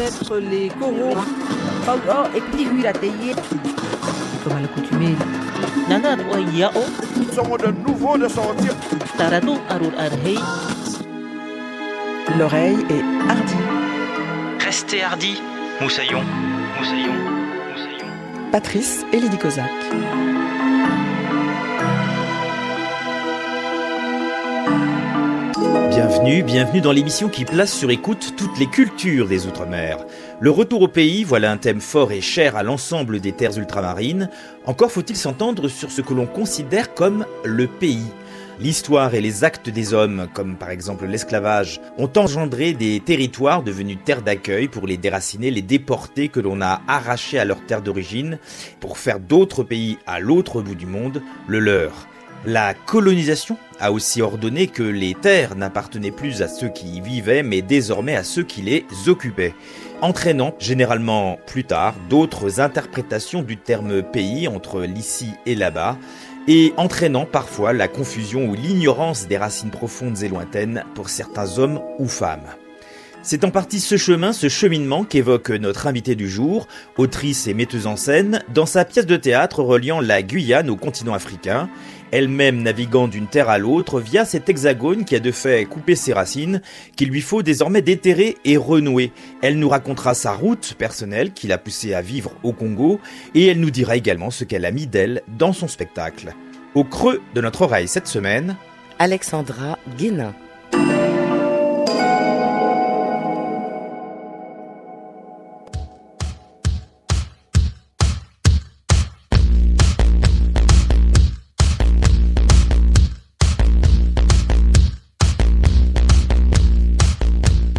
mettre les coraux. Et la taillée. Comme à l'accoutumée. Nana Yao. Nous sommes de nouveau de sortir. Tarado Arur Arhei. L'oreille est hardie. Restez hardi, Moussaillon. Patrice et Lydie Kozak. Bienvenue dans l'émission qui place sur écoute toutes les cultures des Outre-mer. Le retour au pays, voilà un thème fort et cher à l'ensemble des terres ultramarines. Encore faut-il s'entendre sur ce que l'on considère comme le pays. L'histoire et les actes des hommes, comme par exemple l'esclavage, ont engendré des territoires devenus terres d'accueil pour les déraciner, les déportés que l'on a arrachés à leur terre d'origine, pour faire d'autres pays à l'autre bout du monde le leur. La colonisation a aussi ordonné que les terres n'appartenaient plus à ceux qui y vivaient, mais désormais à ceux qui les occupaient, entraînant généralement plus tard d'autres interprétations du terme pays entre l'ici et là-bas, et entraînant parfois la confusion ou l'ignorance des racines profondes et lointaines pour certains hommes ou femmes. C'est en partie ce cheminement qu'évoque notre invitée du jour, autrice et metteuse en scène, dans sa pièce de théâtre reliant la Guyane au continent africain, elle-même naviguant d'une terre à l'autre via cet hexagone qui a de fait coupé ses racines, qu'il lui faut désormais déterrer et renouer. Elle nous racontera sa route personnelle qui l'a poussée à vivre au Congo, et elle nous dira également ce qu'elle a mis d'elle dans son spectacle. Au creux de notre oreille cette semaine, Alexandra Guénin.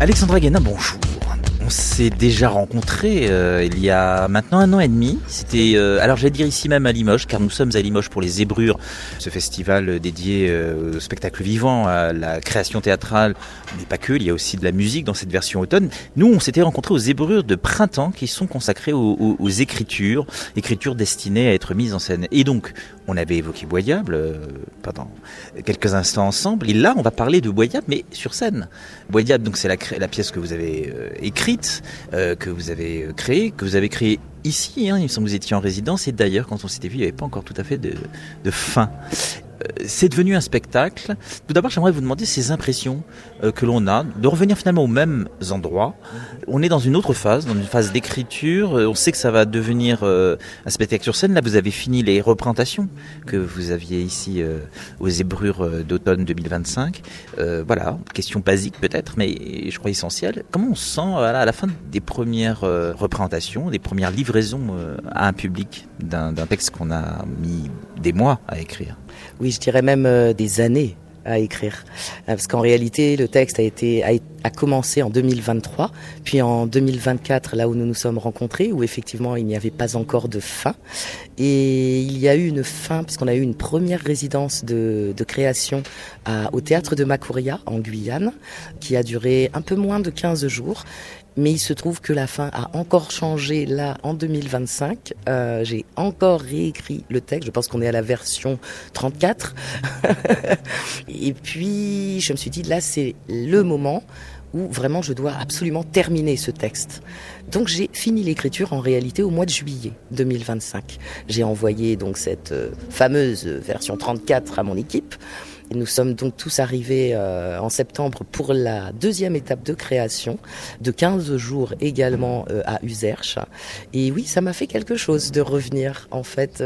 Alexandra Guénin, bonjour. On s'est déjà rencontrés il y a maintenant 1 an et demi. C'était, alors j'allais dire ici même à Limoges, car nous sommes à Limoges pour les Zébrures, ce festival dédié au spectacle vivant, à la création théâtrale, mais pas que, il y a aussi de la musique dans cette version automne. Nous, on s'était rencontrés aux Zébrures de printemps qui sont consacrées aux écritures destinées à être mises en scène. Et donc, on avait évoqué Boyable pendant quelques instants ensemble, et là, on va parler de Boyable, mais sur scène. Boyable, donc c'est la pièce que vous avez écrite, que vous avez créée ici, il me semble que vous étiez en résidence, et d'ailleurs quand on s'était vu il n'y avait pas encore tout à fait de fin. C'est devenu un spectacle. Tout d'abord, j'aimerais vous demander ces impressions que l'on a, de revenir finalement aux mêmes endroits. On est dans une autre phase, dans une phase d'écriture. On sait que ça va devenir un spectacle sur scène. Là, vous avez fini les représentations que vous aviez ici aux Zébrures d'automne 2025. Voilà, question basique peut-être, mais je crois essentielle. Comment on se sent à la fin des premières représentations, des premières livraisons à un public d'un texte qu'on a mis des mois à écrire? Oui, je dirais même des années à écrire. Parce qu'en réalité, le texte a commencé en 2023, puis en 2024, là où nous nous sommes rencontrés, où effectivement il n'y avait pas encore de fin. Et il y a eu une fin, puisqu'on a eu une première résidence de création au théâtre de Makouria, en Guyane, qui a duré un peu moins de 15 jours. Mais il se trouve que la fin a encore changé là en 2025. J'ai encore réécrit le texte. Je pense qu'on est à la version 34. Et puis je me suis dit là c'est le moment où vraiment je dois absolument terminer ce texte. Donc j'ai fini l'écriture en réalité au mois de juillet 2025. J'ai envoyé donc cette fameuse version 34 à mon équipe. Et nous sommes donc tous arrivés en septembre pour la deuxième étape de création, de 15 jours également à Uzerche. Et oui, ça m'a fait quelque chose de revenir. En fait,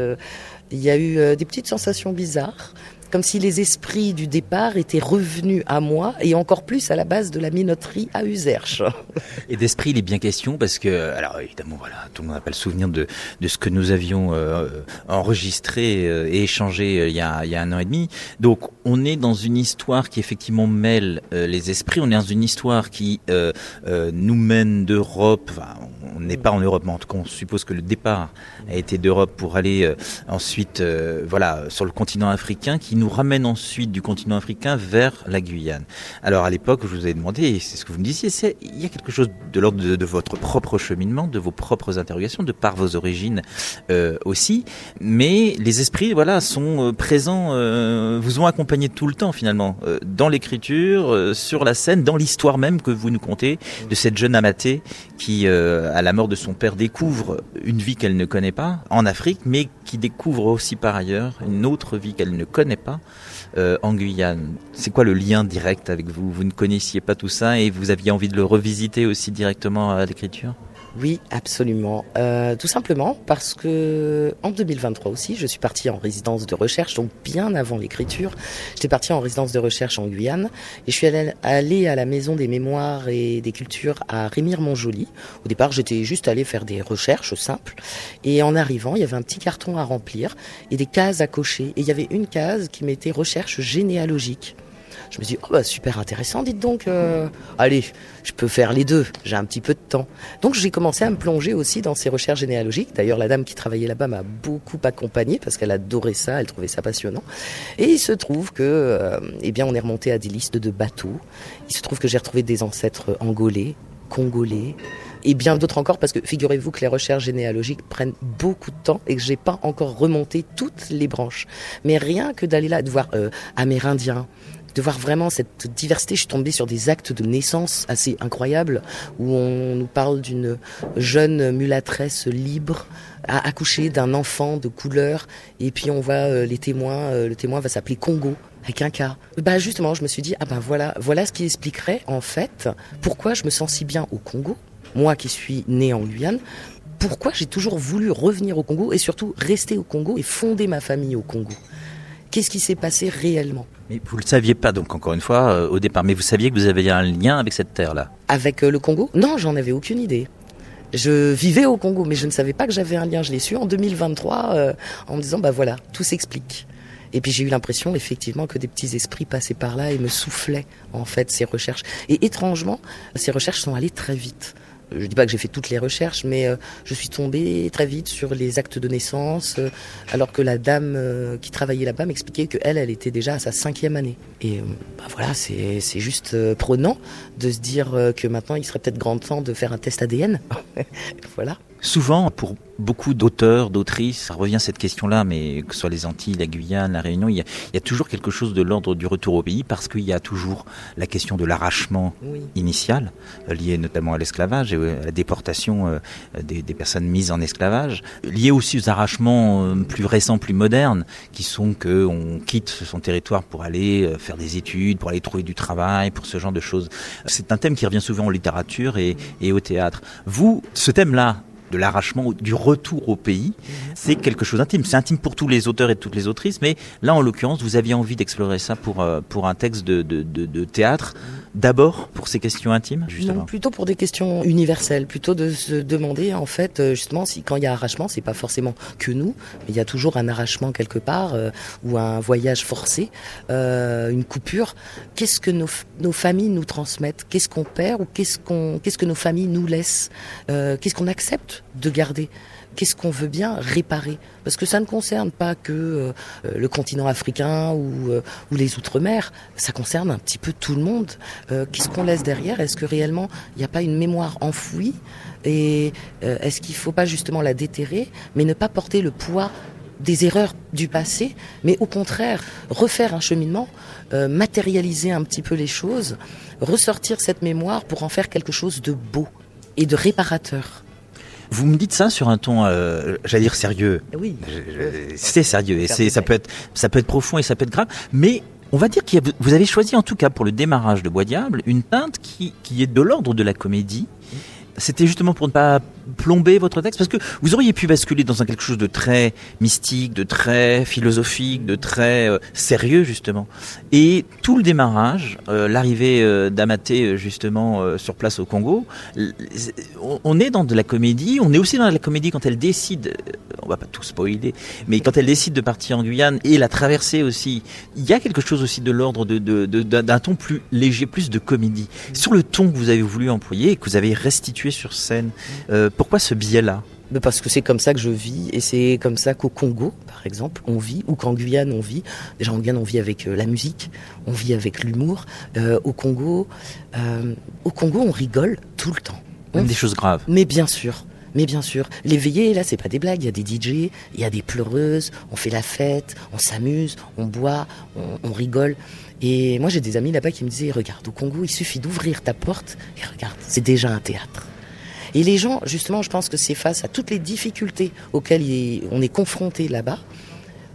il y a eu des petites sensations bizarres, comme si les esprits du départ étaient revenus à moi et encore plus à la base de la minoterie à Uzerche. Et d'esprit, il est bien question parce que, alors évidemment, voilà, tout le monde n'a pas le souvenir de ce que nous avions enregistré et échangé il y a 1 an et demi. Donc, on est dans une histoire qui effectivement mêle les esprits. On est dans une histoire qui nous mène d'Europe. Enfin, on n'est pas en Europe, mais en tout cas on suppose que le départ a été d'Europe pour aller ensuite sur le continent africain, qui nous ramène ensuite du continent africain vers la Guyane. Alors à l'époque, je vous ai demandé, et c'est ce que vous me disiez, il y a quelque chose de l'ordre de votre propre cheminement, de vos propres interrogations, de par vos origines aussi, mais les esprits sont présents, vous ont accompagné tout le temps finalement, dans l'écriture, sur la scène, dans l'histoire même que vous nous contez de cette jeune Amathé qui, à la mort de son père, découvre une vie qu'elle ne connaît pas en Afrique, mais qui découvre aussi par ailleurs une autre vie qu'elle ne connaît pas en Guyane. C'est quoi le lien direct avec vous ? Vous ne connaissiez pas tout ça et vous aviez envie de le revisiter aussi directement à l'écriture ? Oui, absolument. Tout simplement parce que en 2023 aussi, je suis partie en résidence de recherche, donc bien avant l'écriture. J'étais partie en résidence de recherche en Guyane et je suis allée à la Maison des Mémoires et des Cultures à Remire-Montjoly. Au départ, j'étais juste allée faire des recherches simples et en arrivant, il y avait un petit carton à remplir et des cases à cocher. Et il y avait une case qui mettait recherche généalogique. Je me suis dit, super intéressant, dites donc. Allez, je peux faire les deux, j'ai un petit peu de temps. Donc j'ai commencé à me plonger aussi dans ces recherches généalogiques. D'ailleurs, la dame qui travaillait là-bas m'a beaucoup accompagnée parce qu'elle adorait ça, elle trouvait ça passionnant. Et il se trouve que, on est remonté à des listes de bateaux. Il se trouve que j'ai retrouvé des ancêtres angolais, congolais, et bien d'autres encore, parce que figurez-vous que les recherches généalogiques prennent beaucoup de temps et que j'ai pas encore remonté toutes les branches. Mais rien que d'aller là, de voir amérindiens, de voir vraiment cette diversité. Je suis tombée sur des actes de naissance assez incroyables où on nous parle d'une jeune mulâtresse libre à accoucher d'un enfant de couleur et puis on voit les témoins, le témoin va s'appeler Congo avec un K. Justement, je me suis dit voilà ce qui expliquerait en fait pourquoi je me sens si bien au Congo, moi qui suis née en Guyane. Pourquoi j'ai toujours voulu revenir au Congo et surtout rester au Congo et fonder ma famille au Congo. Qu'est-ce qui s'est passé réellement ? Mais vous ne le saviez pas, donc encore une fois, au départ, mais vous saviez que vous aviez un lien avec cette terre-là ? Avec le Congo ? Non, j'en avais aucune idée. Je vivais au Congo, mais je ne savais pas que j'avais un lien. Je l'ai su en 2023, en me disant, tout s'explique. Et puis j'ai eu l'impression, effectivement, que des petits esprits passaient par là et me soufflaient, en fait, ces recherches. Et étrangement, ces recherches sont allées très vite. Je ne dis pas que j'ai fait toutes les recherches, mais je suis tombée très vite sur les actes de naissance, alors que la dame qui travaillait là-bas m'expliquait qu'elle était déjà à sa 5e année. Et c'est juste prenant de se dire que maintenant il serait peut-être grand temps de faire un test ADN. Voilà. Souvent, pour beaucoup d'auteurs, d'autrices, ça revient cette question-là, mais que ce soit les Antilles, la Guyane, la Réunion, il y a toujours quelque chose de l'ordre du retour au pays, parce qu'il y a toujours la question de l'arrachement initial, lié notamment à l'esclavage et à la déportation des personnes mises en esclavage, lié aussi aux arrachements plus récents, plus modernes, qui sont qu'on quitte son territoire pour aller faire des études, pour aller trouver du travail, pour ce genre de choses. C'est un thème qui revient souvent en littérature et au théâtre. Vous, ce thème-là, de l'arrachement, du retour au pays, c'est quelque chose d'intime. C'est intime pour tous les auteurs et toutes les autrices, mais là, en l'occurrence, vous aviez envie d'explorer ça pour un texte de théâtre, d'abord pour ces questions intimes, justement. Non, plutôt pour des questions universelles, plutôt de se demander, en fait, justement, si quand il y a arrachement, c'est pas forcément que nous, mais il y a toujours un arrachement quelque part, ou un voyage forcé, une coupure. Qu'est-ce que nos familles nous transmettent ? Qu'est-ce qu'on perd ou qu'est-ce que nos familles nous laissent ? Qu'est-ce qu'on accepte de garder ? Qu'est-ce qu'on veut bien réparer ? Parce que ça ne concerne pas que le continent africain ou les Outre-mer, ça concerne un petit peu tout le monde. Qu'est-ce qu'on laisse derrière ? Est-ce que réellement il n'y a pas une mémoire enfouie ? Et est-ce qu'il ne faut pas justement la déterrer, mais ne pas porter le poids des erreurs du passé, mais au contraire refaire un cheminement, matérialiser un petit peu les choses, ressortir cette mémoire pour en faire quelque chose de beau et de réparateur. Vous me dites ça sur un ton, j'allais dire sérieux. Oui. C'est sérieux et ça peut être profond et ça peut être grave, mais on va dire que vous avez choisi en tout cas pour le démarrage de Bois Diable une teinte qui est de l'ordre de la comédie. C'était justement pour ne pas plomber votre texte, parce que vous auriez pu basculer dans quelque chose de très mystique, de très philosophique, de très sérieux justement. Et tout le démarrage, l'arrivée d'Amathé justement sur place au Congo, on est dans de la comédie, on est aussi dans la comédie quand elle décide, on va pas tout spoiler, mais quand elle décide de partir en Guyane et la traversée aussi, il y a quelque chose aussi de l'ordre d'un ton plus léger, plus de comédie. Sur le ton que vous avez voulu employer et que vous avez restitué sur scène, Pourquoi ce biais-là ? Parce que c'est comme ça que je vis, et c'est comme ça qu'au Congo, par exemple, on vit, ou qu'en Guyane, on vit. Déjà, en Guyane, on vit avec la musique, on vit avec l'humour. Au Congo, on rigole tout le temps. Même des choses graves. Mais bien sûr. Les veillées, là, c'est pas des blagues. Il y a des DJ, il y a des pleureuses, on fait la fête, on s'amuse, on boit, on rigole. Et moi, j'ai des amis là-bas qui me disaient, regarde, au Congo, il suffit d'ouvrir ta porte, et regarde, c'est déjà un théâtre. Et les gens, justement, je pense que c'est face à toutes les difficultés auxquelles on est confronté là-bas,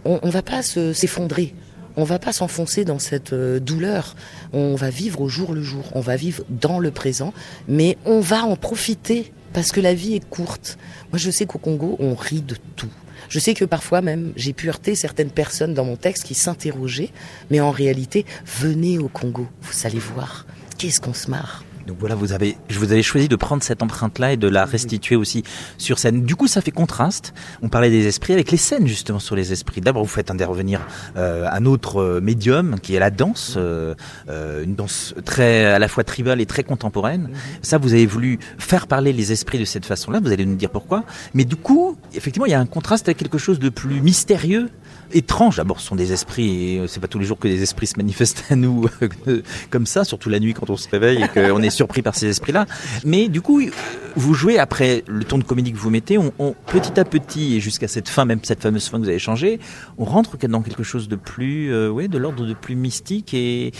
on va pas s'effondrer. On va pas s'enfoncer dans cette douleur. On va vivre au jour le jour. On va vivre dans le présent. Mais on va en profiter parce que la vie est courte. Moi, je sais qu'au Congo, on rit de tout. Je sais que parfois même, j'ai pu heurter certaines personnes dans mon texte qui s'interrogeaient. Mais en réalité, venez au Congo. Vous allez voir. Qu'est-ce qu'on se marre. Donc voilà, vous avez choisi de prendre cette empreinte-là et de la restituer aussi sur scène. Du coup, ça fait contraste. On parlait des esprits avec les scènes justement sur les esprits. D'abord, vous faites intervenir un autre médium qui est la danse, une danse très à la fois tribale et très contemporaine. Ça, vous avez voulu faire parler les esprits de cette façon-là. Vous allez nous dire pourquoi. Mais du coup, effectivement, il y a un contraste avec quelque chose de plus mystérieux. Étrange. D'abord, ce sont des esprits, et c'est pas tous les jours que des esprits se manifestent à nous comme ça, surtout la nuit quand on se réveille et qu'on est surpris par ces esprits-là. Mais du coup, vous jouez après le ton de comédie que vous mettez, on petit à petit et jusqu'à cette fin, même cette fameuse fin que vous avez changée, on rentre dans quelque chose de plus, de l'ordre de plus mystique et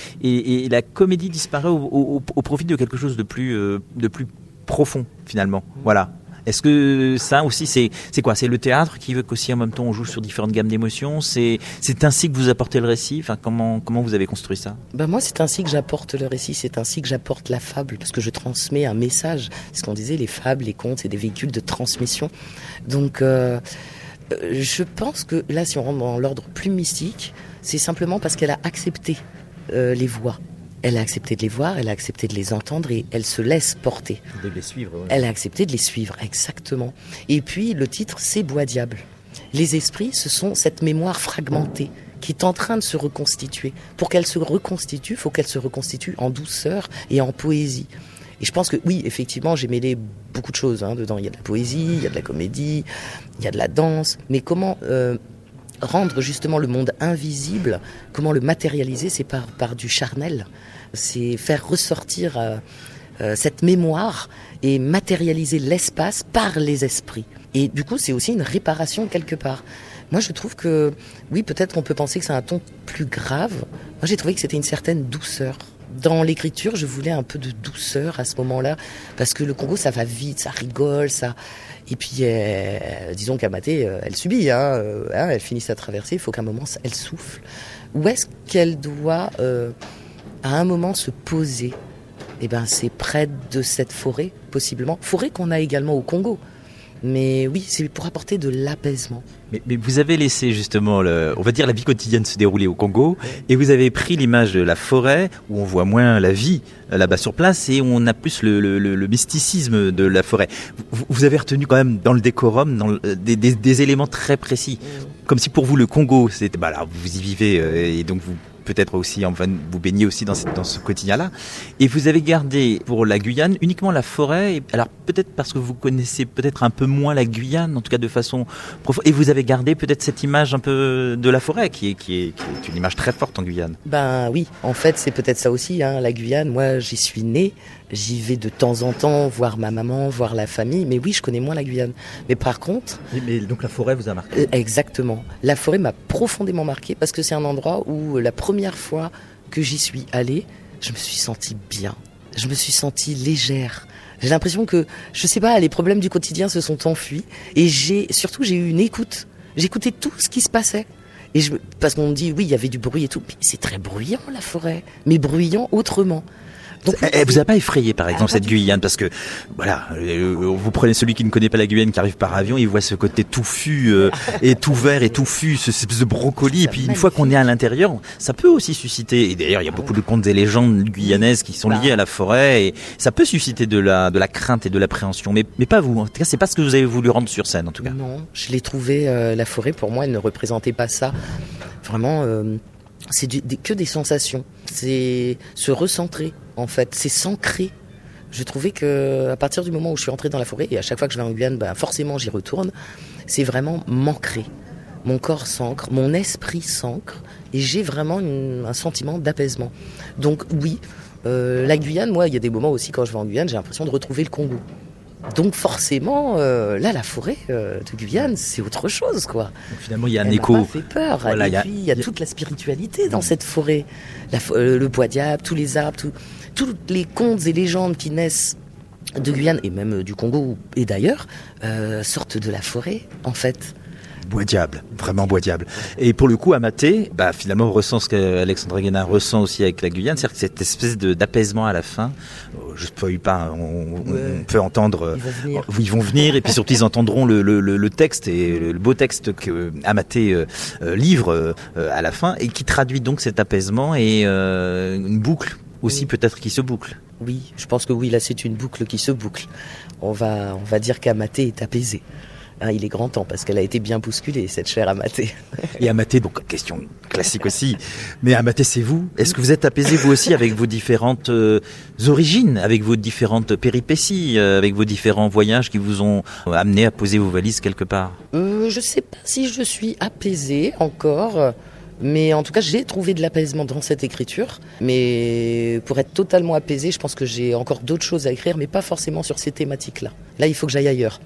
la comédie disparaît au profit de quelque chose de plus profond finalement. Voilà. Est-ce que ça aussi, c'est quoi ? C'est le théâtre qui veut qu'aussi en même temps on joue sur différentes gammes d'émotions ? C'est ainsi que vous apportez le récit ? Enfin, comment vous avez construit ça ? Moi, c'est ainsi que j'apporte le récit, c'est ainsi que j'apporte la fable, parce que je transmets un message. C'est ce qu'on disait, les fables, les contes, c'est des véhicules de transmission. Donc, je pense que là, si on rentre dans l'ordre plus mystique, c'est simplement parce qu'elle a accepté les voix. Elle a accepté de les voir, elle a accepté de les entendre et elle se laisse porter. De les suivre, ouais. Elle a accepté de les suivre, exactement. Et puis, le titre, c'est Bois Diable. Les esprits, ce sont cette mémoire fragmentée qui est en train de se reconstituer. Pour qu'elle se reconstitue, il faut qu'elle se reconstitue en douceur et en poésie. Et je pense que oui, effectivement, j'ai mêlé beaucoup de choses dedans. Il y a de la poésie, il y a de la comédie, il y a de la danse. Mais comment rendre justement le monde invisible, comment le matérialiser, c'est par du charnel. C'est faire ressortir cette mémoire et matérialiser l'espace par les esprits. Et du coup, c'est aussi une réparation quelque part. Moi, je trouve que, oui, peut-être qu'on peut penser que c'est un ton plus grave. Moi, j'ai trouvé que c'était une certaine douceur. Dans l'écriture, je voulais un peu de douceur à ce moment-là, parce que le Congo, ça va vite, ça rigole, ça... Et puis, disons qu'Amaté, elle subit, elle finit sa traversée, il faut qu'à un moment, elle souffle. Où est-ce qu'elle doit, à un moment, se poser ? C'est près de cette forêt, possiblement. Forêt qu'on a également au Congo. Mais oui, c'est pour apporter de l'apaisement. Mais vous avez laissé justement, on va dire, la vie quotidienne se dérouler au Congo, et vous avez pris l'image de la forêt, où on voit moins la vie là-bas sur place, et on a plus le mysticisme de la forêt. Vous avez retenu quand même dans le décorum des éléments très précis. Comme si pour vous le Congo, c'était, là, vous y vivez, et donc vous peut-être aussi, vous baignez aussi dans ce quotidien-là. Et vous avez gardé pour la Guyane uniquement la forêt. Alors peut-être parce que vous connaissez peut-être un peu moins la Guyane, en tout cas de façon profonde. Et vous avez gardé peut-être cette image un peu de la forêt, qui est une image très forte en Guyane. Oui, en fait c'est peut-être ça aussi, la Guyane. Moi j'y suis né, j'y vais de temps en temps voir ma maman, voir la famille. Mais oui, je connais moins la Guyane. Mais par contre... Mais donc la forêt vous a marqué. Exactement. La forêt m'a profondément marqué parce que c'est un endroit où la première fois que j'y suis allée, je me suis sentie bien. Je me suis sentie légère. J'ai l'impression que, je sais pas, les problèmes du quotidien se sont enfuis. Et j'ai eu une écoute. J'écoutais tout ce qui se passait. Parce qu'on me dit, oui, il y avait du bruit et tout. Mais c'est très bruyant, la forêt. Mais bruyant autrement. Donc, elle vous a pas effrayé, par exemple, cette Guyane, parce que, voilà, vous prenez celui qui ne connaît pas la Guyane, qui arrive par avion, il voit ce côté touffu, et tout vert et touffu, ce brocoli, et puis une fois qu'on est à l'intérieur, ça peut aussi susciter, et d'ailleurs, il y a beaucoup de contes et légendes guyanaises qui sont liées à la forêt, et ça peut susciter de la crainte et de l'appréhension, mais pas vous. En tout cas, c'est pas ce que vous avez voulu rendre sur scène, en tout cas. Non, je l'ai trouvé, la forêt, pour moi, elle ne représentait pas ça. Vraiment, c'est que des sensations. C'est se recentrer, en fait. C'est s'ancrer Je trouvais que à partir du moment où je suis entrée dans la forêt, et à chaque fois que je vais en Guyane, forcément j'y retourne, c'est vraiment m'ancrer. Mon corps s'ancre, mon esprit s'ancre, et j'ai vraiment un sentiment d'apaisement. Donc oui, la Guyane, moi, il y a des moments aussi quand je vais en Guyane, j'ai l'impression de retrouver le Congo. Donc forcément, là, la forêt de Guyane, c'est autre chose, quoi. Donc, finalement, il y a un Elle écho. m'a pas fait peur. Voilà, et puis, il y a toute la spiritualité dans cette forêt. Le bois diable, tous les arbres, tous les contes et légendes qui naissent de Guyane, et même du Congo et d'ailleurs, sortent de la forêt, en fait. Bois diable, vraiment bois diable. Et pour le coup, Amaté, finalement, on ressent ce qu'Alexandra Guénin ressent aussi avec la Guyane, c'est-à-dire que cette espèce d'apaisement à la fin, je ne spoil pas, on peut entendre... Ils vont venir, et puis surtout ils entendront le texte, et le beau texte que Amaté livre à la fin, et qui traduit donc cet apaisement et une boucle aussi peut-être qui se boucle. Oui, je pense que oui, là c'est une boucle qui se boucle. On va dire qu'Amaté est apaisé. Il est grand temps parce qu'elle a été bien bousculée, cette chère Amaté. Et Amaté, donc question classique aussi, mais Amaté c'est vous. Est-ce que vous êtes apaisé vous aussi avec vos différentes origines, avec vos différentes péripéties, avec vos différents voyages qui vous ont amené à poser vos valises quelque part? Je sais pas si je suis apaisée encore, mais en tout cas j'ai trouvé de l'apaisement dans cette écriture. Mais pour être totalement apaisée, je pense que j'ai encore d'autres choses à écrire, mais pas forcément sur ces thématiques-là. Là, il faut que j'aille ailleurs.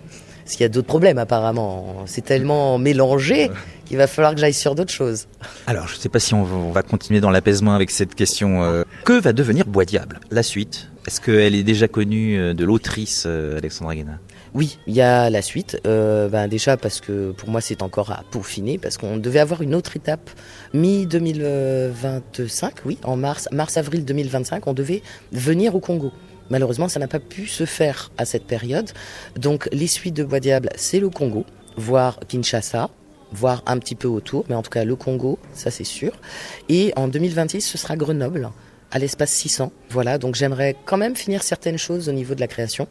Parce qu'il y a d'autres problèmes apparemment. C'est tellement mélangé qu'il va falloir que j'aille sur d'autres choses. Alors, je ne sais pas si on va continuer dans l'apaisement avec cette question. Que va devenir Bois Diable? La suite, est-ce qu'elle est déjà connue de l'autrice Alexandra Guénin? Oui, il y a la suite. Déjà parce que pour moi c'est encore à peaufiner, parce qu'on devait avoir une autre étape mi-2025, oui, en mars-avril 2025, on devait venir au Congo. Malheureusement, ça n'a pas pu se faire à cette période. Donc, les suites de Bois Diable, c'est le Congo, voire Kinshasa, voire un petit peu autour, mais en tout cas le Congo, ça c'est sûr. Et en 2026, ce sera Grenoble, à l'espace 600. Voilà, donc j'aimerais quand même finir certaines choses au niveau de la création.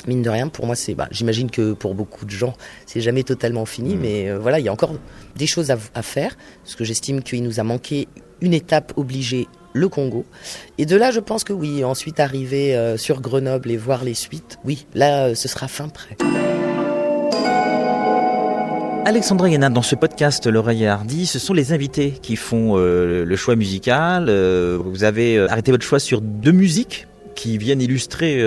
Mine de rien, pour moi, j'imagine que pour beaucoup de gens, c'est jamais totalement fini, mais voilà, il y a encore des choses à faire, parce que j'estime qu'il nous a manqué une étape obligée, le Congo. Et de là, je pense que oui, ensuite arriver sur Grenoble et voir les suites, oui, là, ce sera fin prêt. Alexandra Guénin, dans ce podcast L'Oreille Hardie, ce sont les invités qui font le choix musical. Vous avez arrêté votre choix sur 2 musiques qui viennent illustrer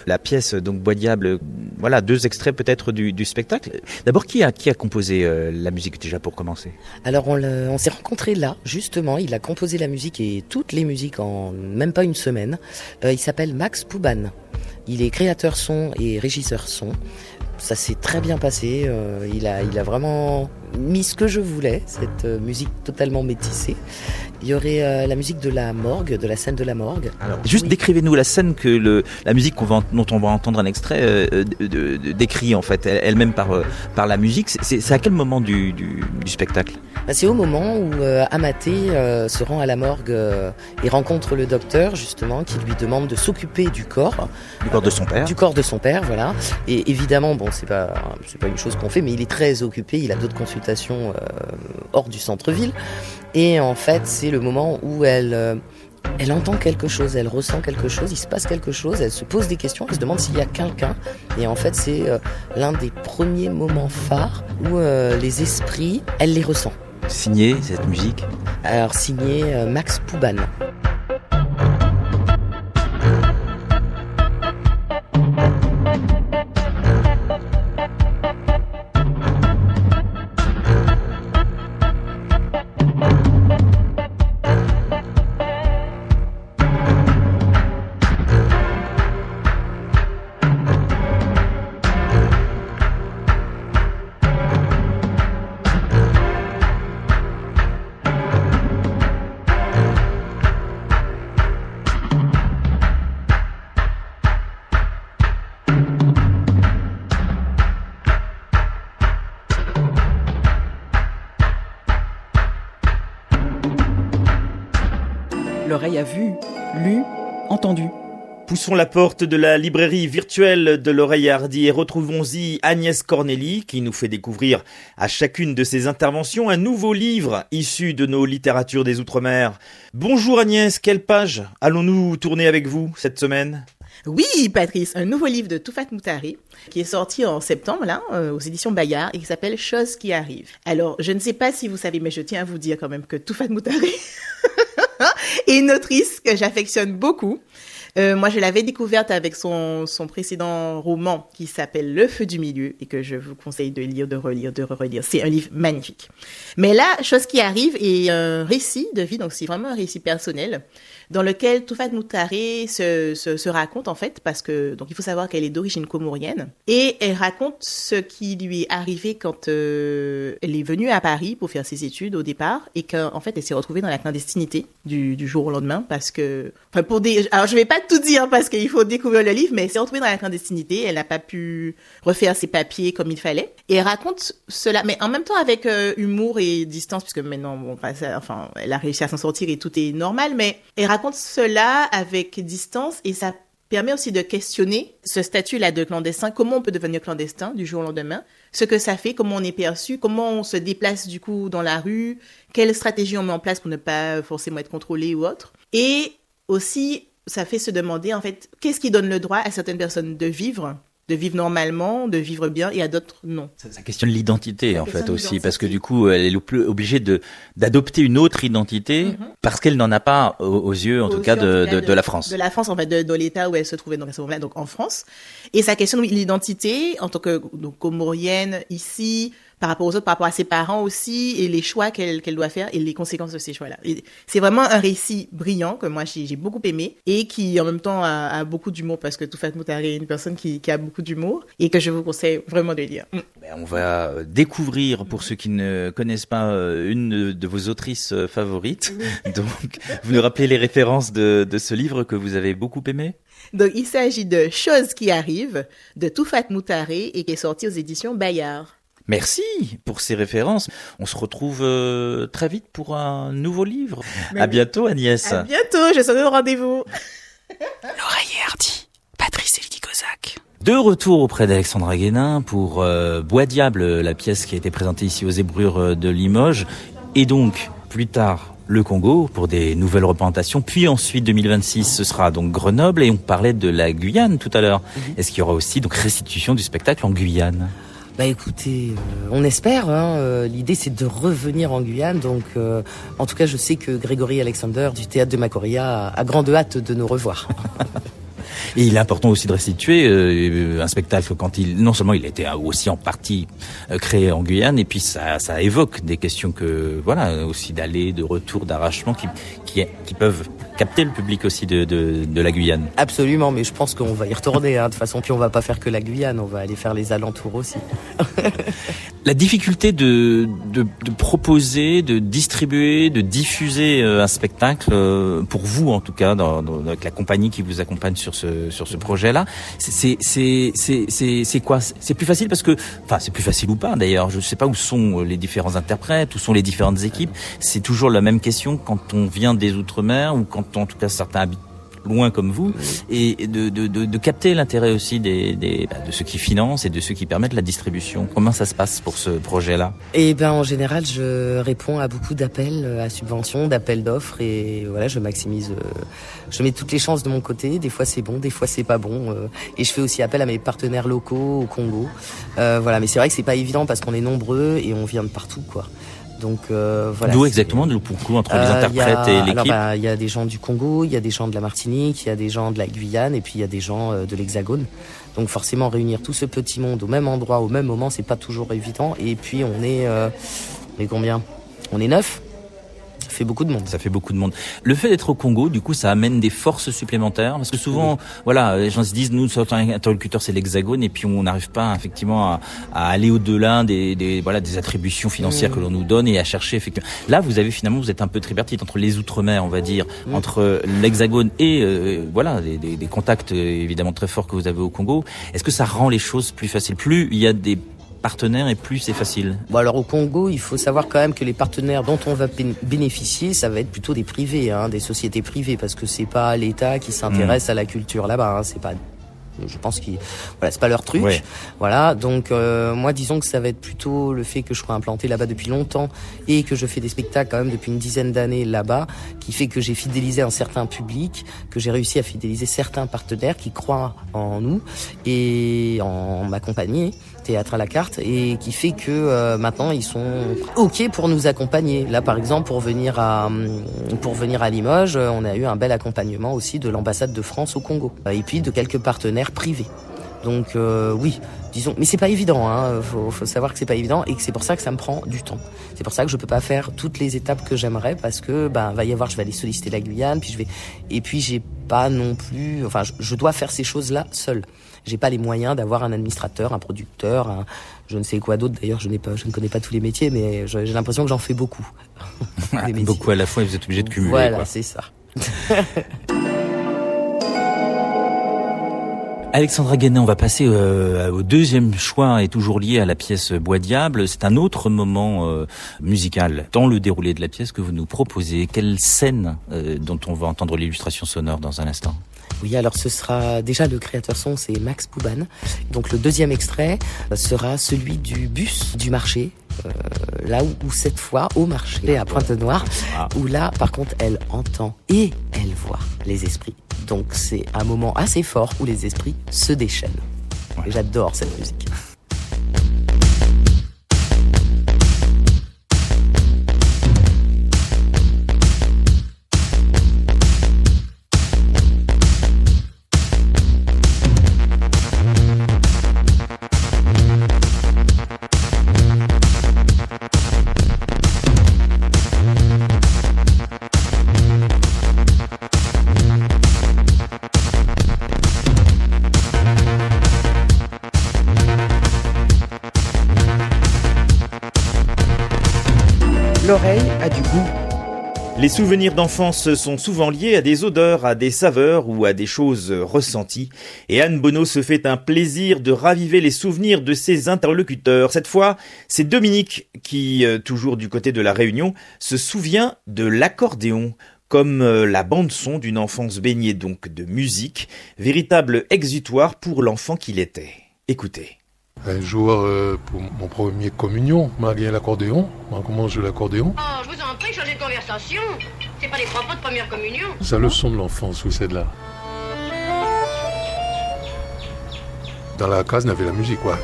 la pièce, donc Bois Diable. Voilà, 2 extraits peut-être du spectacle. D'abord, qui a composé la musique déjà pour commencer? Alors on s'est rencontrés là, justement. Il a composé la musique et toutes les musiques en même pas une semaine. Il s'appelle Max Pouban. Il est créateur son et régisseur son. Ça s'est très bien passé. Il a vraiment mis ce que je voulais, cette musique totalement métissée. Il y aurait la musique de la morgue, de la scène de la morgue. Alors, juste décrivez-nous la scène que la musique dont on va entendre un extrait décrit en fait elle-même par la musique. C'est à quel moment du spectacle? C'est au moment où Amaté se rend à la morgue et rencontre le docteur justement qui lui demande de s'occuper du corps. Du corps de son père. Du corps de son père, voilà. Et évidemment, c'est pas une chose qu'on fait, mais il est très occupé. Il a d'autres consultations hors du centre-ville. Et en fait, c'est le moment où elle entend quelque chose, elle ressent quelque chose, il se passe quelque chose, elle se pose des questions, elle se demande s'il y a quelqu'un. Et en fait, c'est l'un des premiers moments phares où les esprits, elle les ressent. Signé cette musique? Alors, signé Max Pouban. L'oreille a vu, lu, entendu. Poussons la porte de la librairie virtuelle de l'Oreille Hardie et retrouvons-y Agnès Cornélie qui nous fait découvrir à chacune de ses interventions un nouveau livre issu de nos littératures des Outre-mer. Bonjour Agnès, quelle page allons-nous tourner avec vous cette semaine ? Oui, Patrice, un nouveau livre de Toufat Moutaré qui est sorti en septembre, là, aux éditions Bayard, et qui s'appelle Choses qui arrivent. Alors, je ne sais pas si vous savez, mais je tiens à vous dire quand même que Toufat Moutaré est une autrice que j'affectionne beaucoup. Moi, je l'avais découverte avec son précédent roman qui s'appelle Le Feu du Milieu et que je vous conseille de lire, de relire, de relire. C'est un livre magnifique. Mais là, Chose qui arrive est un récit de vie, donc c'est vraiment un récit personnel dans lequel Toufat Moutaré se raconte en fait, parce que donc il faut savoir qu'elle est d'origine comorienne et elle raconte ce qui lui est arrivé quand elle est venue à Paris pour faire ses études au départ et qu'en fait elle s'est retrouvée dans la clandestinité du jour au lendemain parce que, enfin alors je vais pas tout dire parce qu'il faut découvrir le livre, mais elle s'est retrouvée dans la clandestinité, elle n'a pas pu refaire ses papiers comme il fallait et elle raconte cela, mais en même temps avec humour et distance puisque maintenant bon, enfin elle a réussi à s'en sortir et tout est normal, mais elle raconte cela avec distance et ça permet aussi de questionner ce statut-là de clandestin, comment on peut devenir clandestin du jour au lendemain, ce que ça fait, comment on est perçu, comment on se déplace du coup dans la rue, quelles stratégies on met en place pour ne pas forcément être contrôlé ou autre. Et aussi, ça fait se demander en fait, qu'est-ce qui donne le droit à certaines personnes de vivre normalement, de vivre bien, et à d'autres, non. Ça questionne l'identité, en fait, aussi, parce que du coup, elle est obligée d'adopter une autre identité, parce qu'elle n'en a pas aux yeux, en tout cas, de la France. De la France, en fait, de l'état où elle se trouvait dans ce moment-là, donc en France. Et ça questionne l'identité, en tant que comorienne, ici, par rapport aux autres, par rapport à ses parents aussi, et les choix qu'elle doit faire, et les conséquences de ces choix-là. Et c'est vraiment un récit brillant, que moi j'ai beaucoup aimé, et qui en même temps a beaucoup d'humour, parce que Toufat Moutaré est une personne qui a beaucoup d'humour, et que je vous conseille vraiment de lire. On va découvrir, pour ceux qui ne connaissent pas, une de vos autrices favorites. Donc, vous nous rappelez les références de ce livre que vous avez beaucoup aimé? Donc, il s'agit de Choses qui arrivent, de Toufat Moutaré, et qui est sorti aux éditions Bayard. Merci pour ces références. On se retrouve très vite pour un nouveau livre. À bientôt, Agnès. À bientôt, je serai au rendez-vous. L'oreiller hardi, Patrice Elki-Kozak. De retour auprès d'Alexandra Guénin pour Bois Diable, la pièce qui a été présentée ici aux Zébrures de Limoges. Et donc, plus tard, le Congo pour des nouvelles représentations. Puis ensuite, 2026, ce sera donc Grenoble. Et on parlait de la Guyane tout à l'heure. Est-ce qu'il y aura aussi donc restitution du spectacle en Guyane ? Bah écoutez, on espère. L'idée c'est de revenir en Guyane. Donc, en tout cas, je sais que Grégory Alexander du Théâtre de Macoria a grande hâte de nous revoir. Et il est important aussi de restituer un spectacle quand non seulement il était aussi en partie créé en Guyane, et puis ça évoque des questions que voilà aussi d'aller, de retour, d'arrachement qui peuvent capter le public aussi de la Guyane. Absolument, mais je pense qu'on va y retourner de toute façon, puis on va pas faire que la Guyane, on va aller faire les alentours aussi. La difficulté de proposer, de distribuer, de diffuser un spectacle, pour vous en tout cas, avec la compagnie qui vous accompagne sur ce projet-là, c'est quoi? C'est plus facile parce que, enfin, c'est plus facile ou pas d'ailleurs, je sais pas où sont les différents interprètes, où sont les différentes équipes. C'est toujours la même question quand on vient des Outre-mer ou quand en tout cas certains habitent loin comme vous, et de capter l'intérêt aussi de ceux qui financent et de ceux qui permettent la distribution. Comment ça se passe pour ce projet-là? Eh ben, en général, je réponds à beaucoup d'appels à subventions, d'appels d'offres, et voilà, je maximise, je mets toutes les chances de mon côté. Des fois c'est bon, des fois c'est pas bon, et je fais aussi appel à mes partenaires locaux au Congo. Voilà, mais c'est vrai que c'est pas évident parce qu'on est nombreux et on vient de partout, quoi. Donc voilà. D'où exactement le pourquoi entre les interprètes et l'équipe? Alors il y a des gens du Congo, il y a des gens de la Martinique, il y a des gens de la Guyane, et puis il y a des gens de l'Hexagone. Donc forcément réunir tout ce petit monde au même endroit, au même moment, c'est pas toujours évident. Et puis on est combien? On est 9. Ça fait beaucoup de monde. Ça fait beaucoup de monde. Le fait d'être au Congo, du coup, ça amène des forces supplémentaires, parce que souvent, voilà, les gens se disent, nous, notre interlocuteur, c'est l'Hexagone, et puis on n'arrive pas effectivement à aller au-delà des attributions financières que l'on nous donne et à chercher effectivement. Là, vous êtes un peu tripartite entre les Outre-mer, on va dire, entre l'Hexagone et des contacts évidemment très forts que vous avez au Congo. Est-ce que ça rend les choses plus faciles? Plus il y a des partenaires et plus c'est facile? Bon, alors au Congo, il faut savoir quand même que les partenaires dont on va bénéficier, ça va être plutôt des privés, des sociétés privées, parce que c'est pas l'État qui s'intéresse à la culture là-bas, c'est pas, je pense qu'ils, voilà, c'est pas leur truc. Ouais. Voilà, donc moi disons que ça va être plutôt le fait que je sois implanté là-bas depuis longtemps et que je fais des spectacles quand même depuis une dizaine d'années là-bas qui fait que j'ai fidélisé un certain public, que j'ai réussi à fidéliser certains partenaires qui croient en nous et en ma compagnie, Théâtre à la carte, et qui fait que maintenant ils sont OK pour nous accompagner. Là par exemple pour venir à Limoges, on a eu un bel accompagnement aussi de l'ambassade de France au Congo et puis de quelques partenaires privés. Donc oui, disons, mais c'est pas évident, hein. Faut savoir que c'est pas évident et que c'est pour ça que ça me prend du temps. C'est pour ça que je peux pas faire toutes les étapes que j'aimerais parce que va y avoir, je vais aller solliciter la Guyane, puis j'ai pas non plus, enfin je dois faire ces choses-là seule. J'ai pas les moyens d'avoir un administrateur, un producteur, je ne sais quoi d'autre. D'ailleurs, je ne connais pas tous les métiers, mais j'ai l'impression que j'en fais beaucoup. Beaucoup à la fois, et vous êtes obligé de cumuler. Voilà, quoi. C'est ça. Alexandra Guénin, on va passer au deuxième choix, et toujours lié à la pièce Bois Diable. C'est un autre moment musical dans le déroulé de la pièce que vous nous proposez. Quelle scène dont on va entendre l'illustration sonore dans un instant? Oui, alors ce sera déjà le créateur son, c'est Max Pouban. Donc le deuxième extrait sera celui du bus du marché, là où cette fois au marché à Pointe-Noire, où là par contre elle entend et elle voit les esprits. Donc c'est un moment assez fort où les esprits se déchaînent. Ouais. Et j'adore cette musique. L'oreille a du goût. Les souvenirs d'enfance sont souvent liés à des odeurs, à des saveurs ou à des choses ressenties. Et Anne Bonneau se fait un plaisir de raviver les souvenirs de ses interlocuteurs. Cette fois, c'est Dominique qui, toujours du côté de la Réunion, se souvient de l'accordéon. Comme la bande-son d'une enfance baignée donc de musique, véritable exutoire pour l'enfant qu'il était. Écoutez. Un jour, pour mon premier communion, m'a gagné l'accordéon. Comment je joue l'accordéon? Oh, je vous en prie, changez de conversation. C'est pas les propos de première communion. C'est la leçon de l'enfance, oui, c'est de là. Dans la case, on avait la musique, quoi.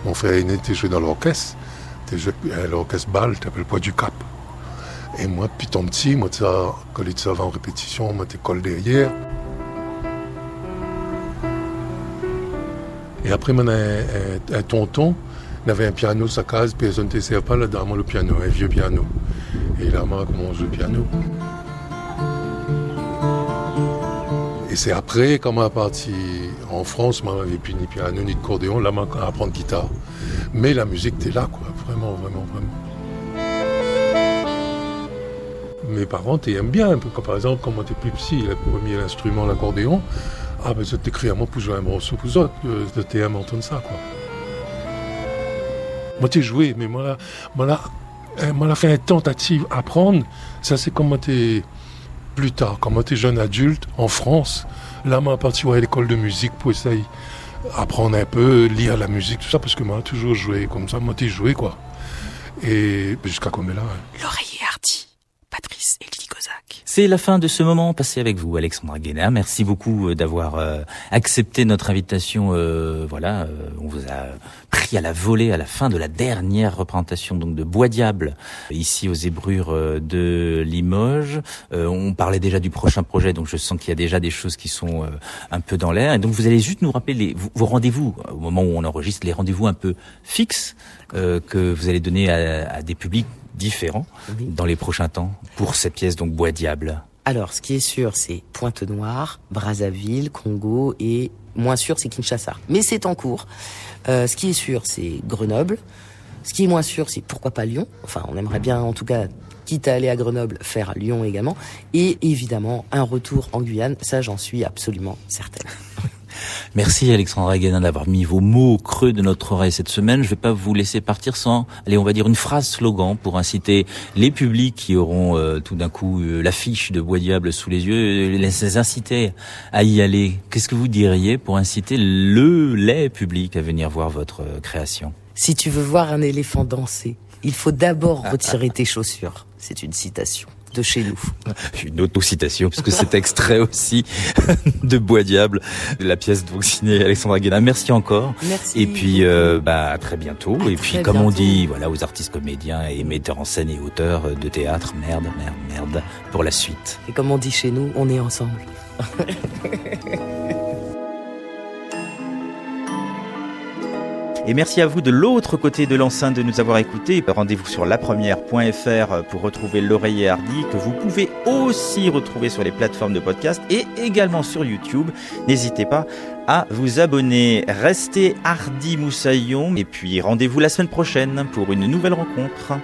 Mon frère aîné était joué dans l'orchestre. L'orchestre Bâle, t'appelles Poids du Cap. Et moi, depuis ton petit, moi, quand il était en répétition, moi, t'es collé derrière. Et après, on a un tonton, il avait un piano sa case, personne ne sert pas là-dedans, le piano, un vieux piano. Et là, moi, comment on joue le piano. Et c'est après, quand on est parti en France, on n'avait plus ni piano ni de cordéon, là, on a apprendre guitare. Mais la musique était là, quoi, vraiment, vraiment, vraiment. Mes parents t'aiment bien, un peu, comme par exemple, quand moi t'es plus petit, le premier instrument, l'accordéon, je t'écris à moi pour jouer un morceau pour autres, je t'aime entendre ça, quoi. Moi t'es joué, mais moi là fait une tentative à apprendre, ça c'est comme moi t'es plus tard, quand moi t'es jeune adulte, en France, là moi parti à l'école de musique pour essayer d'apprendre un peu, lire la musique, tout ça, parce que moi j'ai toujours joué comme ça, moi t'es joué, quoi. Et jusqu'à comme là. Ouais. L'oreiller hardi. Patrice et Lydie Kozak. C'est la fin de ce moment passé avec vous, Alexandra Guénin. Merci beaucoup d'avoir accepté notre invitation. On vous a pris à la volée à la fin de la dernière représentation donc de Bois Diable ici aux Zébrures de Limoges. On parlait déjà du prochain projet, donc je sens qu'il y a déjà des choses qui sont un peu dans l'air. Et donc vous allez juste nous rappeler vos rendez-vous au moment où on enregistre, les rendez-vous un peu fixes que vous allez donner à des publics différents dans les prochains temps pour cette pièce donc Bois Diable. Alors, ce qui est sûr, c'est Pointe-Noire, Brazzaville, Congo et moins sûr, c'est Kinshasa. Mais c'est en cours. Ce qui est sûr, c'est Grenoble. Ce qui est moins sûr, c'est pourquoi pas Lyon. Enfin, on aimerait bien, en tout cas, quitte à aller à Grenoble, faire Lyon également. Et évidemment, un retour en Guyane. Ça, j'en suis absolument certaine. Merci Alexandra Guénin d'avoir mis vos mots au creux de notre oreille cette semaine. Je vais pas vous laisser partir sans, allez, on va dire une phrase slogan pour inciter les publics qui auront tout d'un coup l'affiche de Bois Diable sous les yeux, les inciter à y aller. Qu'est-ce que vous diriez pour inciter les publics à venir voir votre création? Si tu veux voir un éléphant danser, il faut d'abord retirer tes chaussures. C'est une citation. de chez nous. Une auto-citation, parce que c'est extrait aussi de Bois Diable, de la pièce donc signée Alexandra Guénin. Merci encore. Merci. Et puis, à très bientôt. Et puis, comme on dit, voilà, aux artistes comédiens et metteurs en scène et auteurs de théâtre, merde, pour la suite. Et comme on dit chez nous, on est ensemble. Et merci à vous de l'autre côté de l'enceinte de nous avoir écoutés. Rendez-vous sur lapremière.fr pour retrouver l'oreiller hardi, que vous pouvez aussi retrouver sur les plateformes de podcast et également sur YouTube. N'hésitez pas à vous abonner. Restez hardi, Moussaillon. Et puis rendez-vous la semaine prochaine pour une nouvelle rencontre.